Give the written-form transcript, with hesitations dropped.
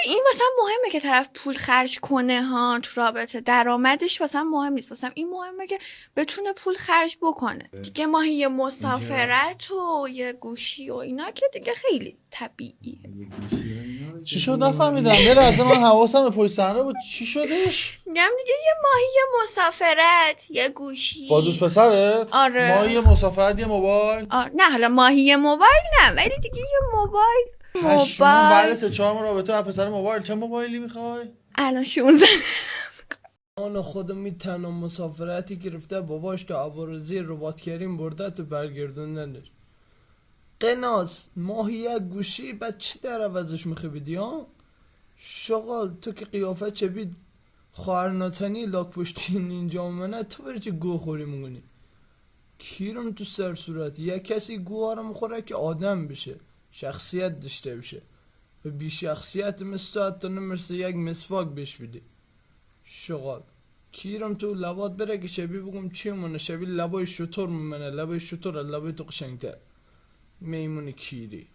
این مثلا مهمه که طرف پول خرج کنه ها تو رابطه، درآمدش مثلا مهم نیست، مثلا این مهمه که بتونه پول خرج بکنه دیگه. ماهی یه مسافرت و یه گوشی و اینا که دیگه خیلی طبیعیه. چی شد نفهمیدم، یه لحظه من حواسم به پشت صحنه بود. چی شدش؟ میگم دیگه یه ماهی یه مسافرت یه گوشی با دوست پسرت؟ آره. ماهی یه مسافرت یه موبایل؟ نه حالا ماهی یه موبایل نه، ولی دیگه یه موبایل. پشمام بعد 3-4 ماه رابطه از پسر موبایل. چه موبایلی میخوای؟ الان 16. آن خودم میتنم مسافرتی گرفته باباش تو عوارضی رباط کریم برده تو برگردوندنش. قناس ماهی یک گوشی بعد چی در عوضش میخوای ها؟ شغال تو که قیافه چه بید خواهرناتنی لاک پشتی اینجا منه، تو بری چه گو خوری میگونی؟ کیرم تو سر صورت یک کسی گوها رو مخوره که آدم بشه، شخصیت داشته بشه. و بی شخصیت مثل تو حتی نمرسه یک مسواک بش بیدی. شغال کیرم تو لبات بره که شبیه بگم چی مونه، شبیه لبای شطور ممنه، لبای شطور لبای تو قشنگتر. میمون کیری.